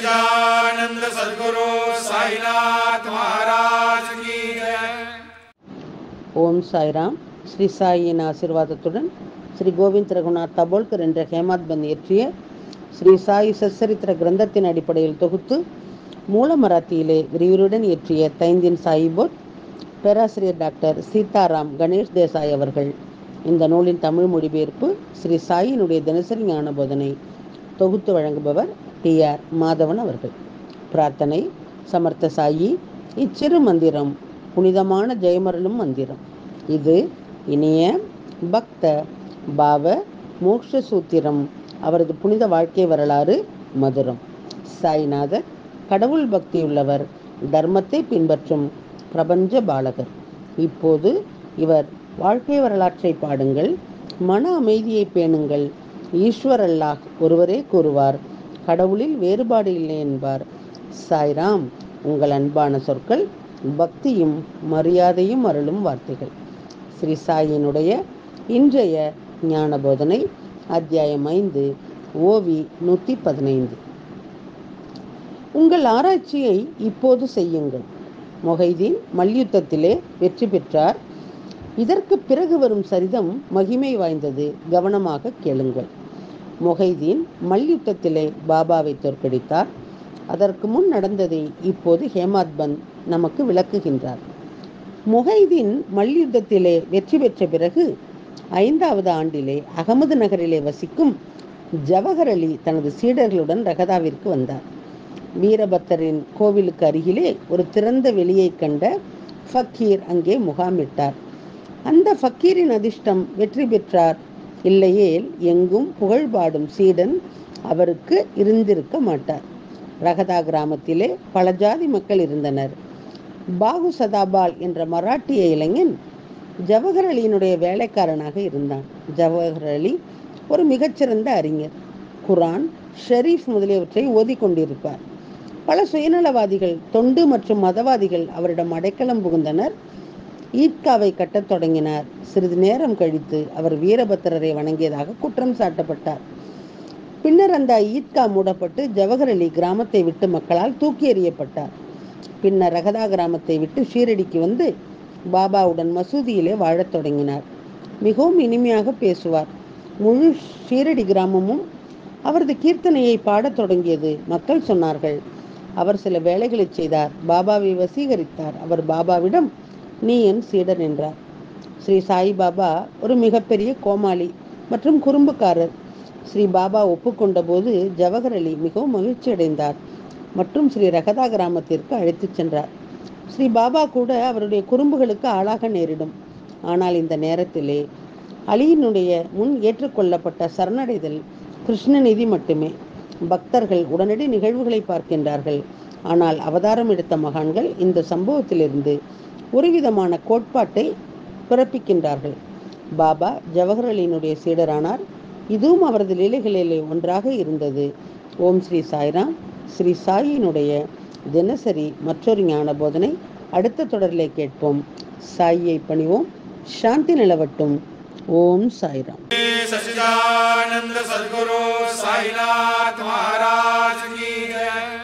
सच्चिदानंद सद्गुरु साईनाथ महाराज की जय। ஓம் சாய்ராம். ஸ்ரீ சாயின் ஆசீர்வாதத்துடன் ஸ்ரீ கோவிந்த் ரகுநாத் தபோல்கர் என்ற ஹேமாத் பந்த் இயற்றிய ஸ்ரீ சாயி சச்சரித்திர கிரந்தத்தின் அடிப்படையில் தொகுத்து மூல மராத்தியிலே விரிவுரையுடன் இயற்றிய தைந்தின் சாயிபோத் பேராசிரியர் டாக்டர் சீதாராம் கணேஷ் தேசாய் அவர்கள். இந்த நூலின் தமிழ் மொழிபெயர்ப்பு ஸ்ரீ சாயினுடைய தினசரி ஞான போதனை. தொகுத்து வழங்குபவர் டி.ஆர். மாதவன் அவர்கள். பிரார்த்தனை. சமர்த்த சாயி, இச்சிறு மந்திரம் புனிதமான ஜெயமருளும் மந்திரம். இது இனிய பக்த பாவ மோக்ஷ சூத்திரம். அவரது புனித வாழ்க்கை வரலாறு மதுரம். சாய்நாதர் கடவுள் பக்தியுள்ளவர், தர்மத்தை பின்பற்றும் பிரபஞ்ச பாலகர். இப்போது இவர் வாழ்க்கை வரலாற்றை பாடுங்கள், மன அமைதியை பேணுங்கள். ஈஸ்வர் அல்லாஹ் ஒருவரே கூறுவார், கடவுளில் வேறுபாடு இல்லை என்பார். சாய்ராம் உங்கள் அன்பான சொற்கள், பக்தியும் மரியாதையும் அருளும் வார்த்தைகள். ஸ்ரீ சாயினுடைய இன்றைய ஞான போதனை, அத்தியாயம் 5, ஓவி 115. உங்கள் ஆராய்ச்சியை இப்போது செய்யுங்கள். மொஹைதீன் மல்யுத்தத்திலே வெற்றி பெற்றார். இதற்கு பிறகு வரும் சரிதம் மகிமை வாய்ந்தது. கவனமாக கேளுங்கள். மொஹைதீன் மல்யுத்தத்திலே பாபாவை தோற்கடித்தார். அதற்கு முன் நடந்ததை இப்போது ஹேமாத் பந்த் நமக்கு விளக்குகின்றார். மொஹைதீன் மல்யுத்தத்திலே வெற்றி பெற்ற பிறகு 5வது ஆண்டிலே அகமது நகரிலே வசிக்கும் ஜவஹர் அலி தனது சீடர்களுடன் ரகதாவிற்கு வந்தார். வீரபத்தரின் கோவிலுக்கு அருகிலே ஒரு திறந்த வெளியை கண்ட ஃபக்கீர் அங்கே முகாமிட்டார். அந்த ஃபக்கீரின் அதிர்ஷ்டம் வெற்றி பெற்றார். இல்லையேல் எங்கும் புகழ்பாடும் சீடன் அவருக்கு இருந்திருக்க மாட்டார். ரகதா கிராமத்திலே பல ஜாதி மக்கள் இருந்தனர். பாகு சதாபால் என்ற மராட்டிய இளைஞன் ஜவஹர் அலியினுடைய வேலைக்காரனாக இருந்தான். ஜவஹர் அலி ஒரு மிகச்சிறந்த அறிஞர். குரான், ஷெரீஃப் முதலியவற்றை ஓதிக்கொண்டிருப்பார். பல சுயநலவாதிகள், தொண்டு மற்றும் மதவாதிகள் அவரிடம் அடைக்கலம் புகுந்தனர். ஈத்காவை கட்டத் தொடங்கினார். சிறிது நேரம் கழித்து அவர் வீரபத்திரரை வணங்கியதாக குற்றம் சாட்டப்பட்டார். பின்னர் அந்த ஈத்கா மூடப்பட்டு ஜவஹர் அலி கிராமத்தை விட்டு மக்களால் தூக்கி எறியப்பட்டார். பின்னர் ரகதா கிராமத்தை விட்டு ஷீரடிக்கு வந்து பாபாவுடன் மசூதியிலே வாழத் தொடங்கினார். மிகவும் இனிமையாக பேசுவார். முழு ஷீரடி கிராமமும் அவரது கீர்த்தனையை பாடத் தொடங்கியது. மக்கள் சொன்னார்கள், அவர் சில வேலைகளை செய்தார், பாபாவை வசீகரித்தார். அவர் பாபாவிடம், நீ என் சீடன் என்றார். ஸ்ரீ சாய் பாபா ஒரு மிகப்பெரிய கோமாளி மற்றும் குறும்புக்காரர். ஸ்ரீ பாபா ஒப்புக்கொண்ட போது ஜவஹர் அலி மிகவும் மகிழ்ச்சி அடைந்தார் மற்றும் ஸ்ரீ ரகதா கிராமத்திற்கு அழைத்துச் சென்றார். ஸ்ரீ பாபா கூட அவருடைய குறும்புகளுக்கு ஆளாக நேரிடும். ஆனால் இந்த நேரத்திலே அலியினுடைய முன் ஏற்றுக்கொள்ளப்பட்ட சரணடைதல் கிருஷ்ணநிதி மட்டுமே. பக்தர்கள் உடனடி நிகழ்வுகளை பார்க்கின்றார்கள். ஆனால் அவதாரம் எடுத்த மகான்கள் இந்த சம்பவத்திலிருந்து ஒரு விதமான கோட்பாட்டை பிறப்பிக்கின்றார்கள். பாபா ஜவஹர் அலியினுடைய சீடரானார். இதுவும் அவரது லீலைகளிலே ஒன்றாக இருந்தது. ஓம் ஸ்ரீ சாய்ராம். ஸ்ரீ சாயினுடைய தினசரி மற்றொரு ஞான போதனை அடுத்த தொடரிலே கேட்போம். சாயியை பணிவோம். சாந்தி நிலவட்டும். ஓம் சாய்ராம். सच्चिदानंद सद्गुरु साईनाथ महाराज की जय।